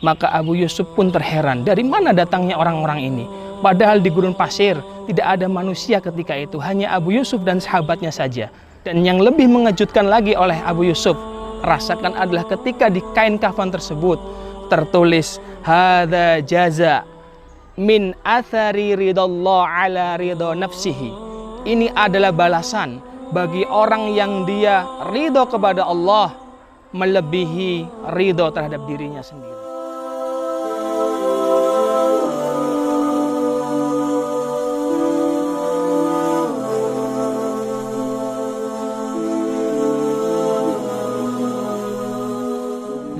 Maka Abu Yusuf pun terheran, dari mana datangnya orang-orang ini? Padahal di gurun pasir tidak ada manusia ketika itu, hanya Abu Yusuf dan sahabatnya saja. Dan yang lebih mengejutkan lagi oleh Abu Yusuf rasakan adalah ketika di kain kafan tersebut tertulis hadza jaza min athari ridallah ala ridho nafsihi. Ini adalah balasan bagi orang yang dia ridho kepada Allah melebihi ridho terhadap dirinya sendiri.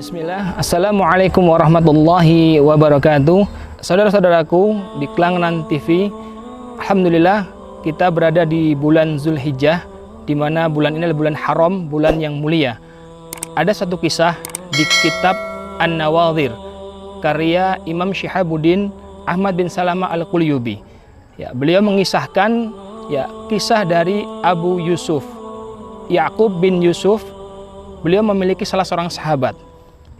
Bismillah. Assalamualaikum warahmatullahi wabarakatuh. Saudara-saudaraku di Klangenan TV, alhamdulillah kita berada di bulan Zulhijjah, di mana bulan ini adalah bulan haram, bulan yang mulia. Ada satu kisah di kitab An-Nawadhir karya Imam Syihabuddin Ahmad bin Salamah Al-Qulyubi. Ya, beliau mengisahkan kisah dari Abu Yusuf, Ya'qub bin Yusuf. Beliau memiliki salah seorang sahabat.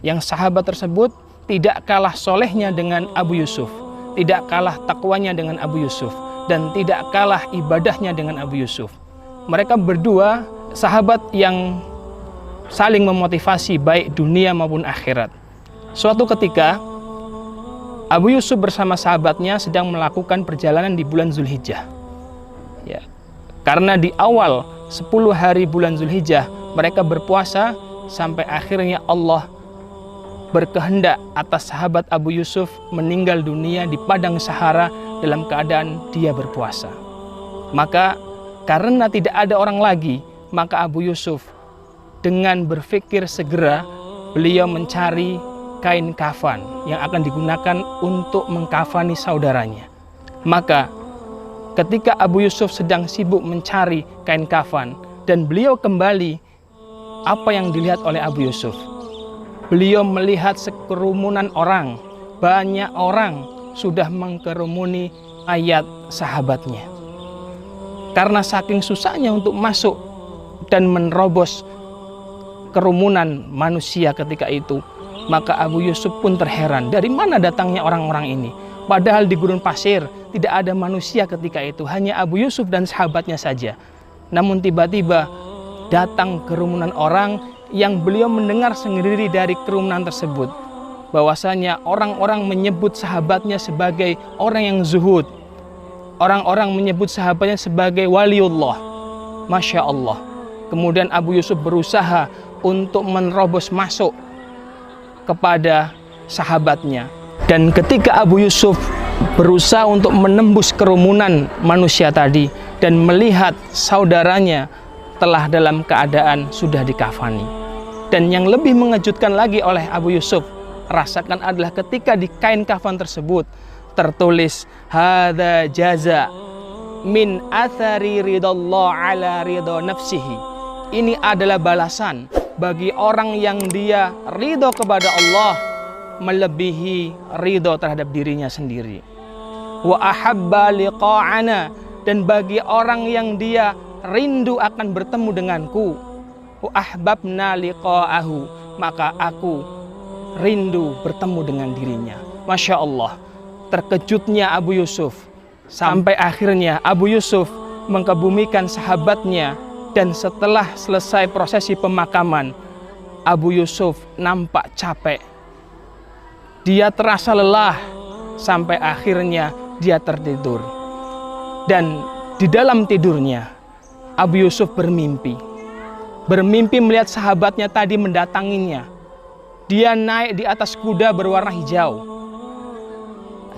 Yang sahabat tersebut tidak kalah solehnya dengan Abu Yusuf, tidak kalah takwanya dengan Abu Yusuf, dan tidak kalah ibadahnya dengan Abu Yusuf. Mereka berdua sahabat yang saling memotivasi baik dunia maupun akhirat. Suatu ketika Abu Yusuf bersama sahabatnya sedang melakukan perjalanan di bulan Zulhijjah. Ya, karena di awal 10 hari bulan Zulhijjah mereka berpuasa sampai akhirnya Allah berkehendak atas sahabat Abu Yusuf meninggal dunia di padang Sahara dalam keadaan dia berpuasa. Maka karena tidak ada orang lagi, maka Abu Yusuf dengan berpikir segera beliau mencari kain kafan yang akan digunakan untuk mengkafani saudaranya. Maka ketika Abu Yusuf sedang sibuk mencari kain kafan dan beliau kembali, apa yang dilihat oleh Abu Yusuf? Beliau melihat sekerumunan orang, banyak orang sudah mengkerumuni ayat sahabatnya. Karena saking susahnya untuk masuk dan menerobos kerumunan manusia ketika itu, maka Abu Yusuf pun terheran, dari mana datangnya orang-orang ini? Padahal di gurun pasir tidak ada manusia ketika itu, hanya Abu Yusuf dan sahabatnya saja. Namun tiba-tiba datang kerumunan orang yang beliau mendengar sendiri dari kerumunan tersebut bahwasanya orang-orang menyebut sahabatnya sebagai orang yang zuhud, orang-orang menyebut sahabatnya sebagai waliullah. Masya Allah. Kemudian Abu Yusuf berusaha untuk menerobos masuk kepada sahabatnya, dan ketika Abu Yusuf berusaha untuk menembus kerumunan manusia tadi dan melihat saudaranya telah dalam keadaan sudah dikafani. Dan yang lebih mengejutkan lagi oleh Abu Yusuf rasakan adalah ketika di kain kafan tersebut tertulis hadza jaza min athari ridallah ala ridho nafsihi. Ini adalah balasan bagi orang yang dia ridho kepada Allah melebihi ridho terhadap dirinya sendiri. Wa ahabba liqa'ana, dan bagi orang yang dia rindu akan bertemu denganku. Ahbabna liqa'ahu, maka aku rindu bertemu dengan dirinya. Masya Allah, terkejutnya Abu Yusuf sampai akhirnya Abu Yusuf mengkebumikan sahabatnya. Dan setelah selesai prosesi pemakaman, Abu Yusuf nampak capek, dia terasa lelah sampai akhirnya dia tertidur. Dan di dalam tidurnya Abu Yusuf bermimpi melihat sahabatnya tadi mendatanginya. Dia naik di atas kuda berwarna hijau.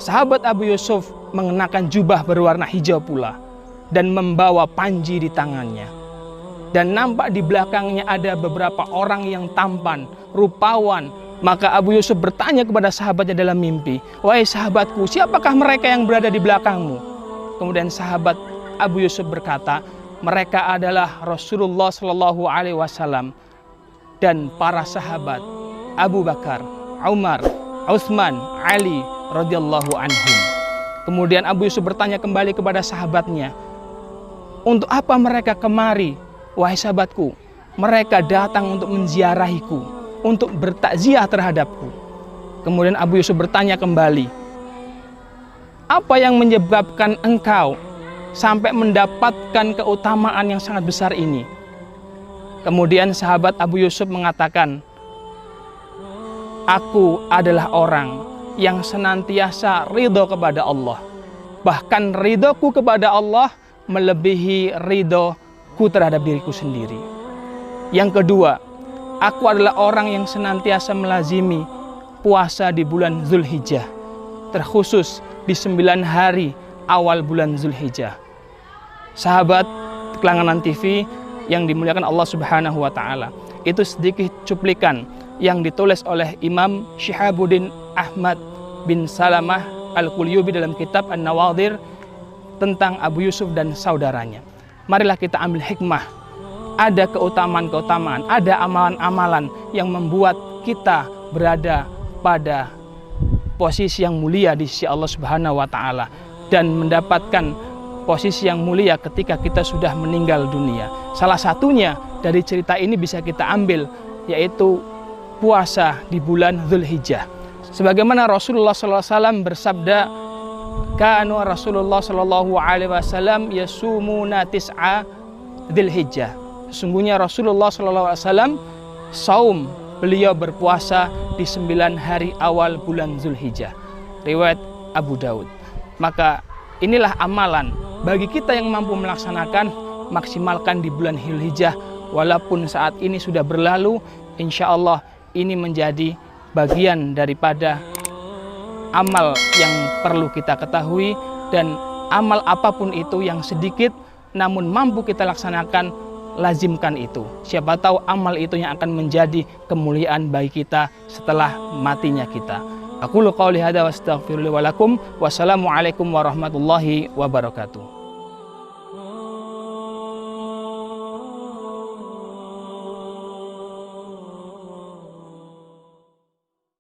Sahabat Abu Yusuf mengenakan jubah berwarna hijau pula dan membawa panji di tangannya. Dan nampak di belakangnya ada beberapa orang yang tampan, rupawan. Maka Abu Yusuf bertanya kepada sahabatnya dalam mimpi, "Wahai sahabatku, siapakah mereka yang berada di belakangmu?" Kemudian sahabat Abu Yusuf berkata, mereka adalah Rasulullah Shallallahu Alaihi Wasallam dan para sahabat Abu Bakar, Umar, Utsman, Ali radhiyallahu anhum. Kemudian Abu Yusuf bertanya kembali kepada sahabatnya, "Untuk apa mereka kemari, wahai sahabatku?" "Mereka datang untuk menziarahiku, untuk bertakziah terhadapku." Kemudian Abu Yusuf bertanya kembali, apa yang menyebabkan engkau sampai mendapatkan keutamaan yang sangat besar ini? Kemudian sahabat Abu Yusuf mengatakan, aku adalah orang yang senantiasa ridho kepada Allah. Bahkan ridhoku kepada Allah melebihi ridhoku terhadap diriku sendiri. Yang kedua, aku adalah orang yang senantiasa melazimi puasa di bulan Zulhijjah, terkhusus di 9 hari awal bulan Zulhijjah. Sahabat Kelanganan TV yang dimuliakan Allah Subhanahu wa Ta'ala, itu sedikit cuplikan yang ditulis oleh Imam Syihabuddin Ahmad bin Salamah Al-Qulyubi dalam kitab An-Nawadhir tentang Abu Yusuf dan saudaranya. Marilah kita ambil hikmah. Ada keutamaan-keutamaan, ada amalan-amalan yang membuat kita berada pada posisi yang mulia di sisi Allah Subhanahu wa Ta'ala dan mendapatkan posisi yang mulia ketika kita sudah meninggal dunia. Salah satunya dari cerita ini bisa kita ambil, yaitu puasa di bulan Zulhijjah. Sebagaimana Rasulullah SAW bersabda, kanu Rasulullah SAW yasumuna tis'a Dzulhijjah. Sesungguhnya Rasulullah SAW saum, beliau berpuasa di 9 hari awal bulan Zulhijjah. Riwayat Abu Daud. Maka inilah amalan bagi kita yang mampu melaksanakan, maksimalkan di bulan Zulhijjah. Walaupun saat ini sudah berlalu, insya Allah ini menjadi bagian daripada amal yang perlu kita ketahui, dan amal apapun itu yang sedikit namun mampu kita laksanakan, lazimkan itu. Siapa tahu amal itu yang akan menjadi kemuliaan bagi kita setelah matinya kita. Aqulu qouli hadza wa astaghfirullahi wa lakum. Wassalamualaikum warahmatullahi wabarakatuh.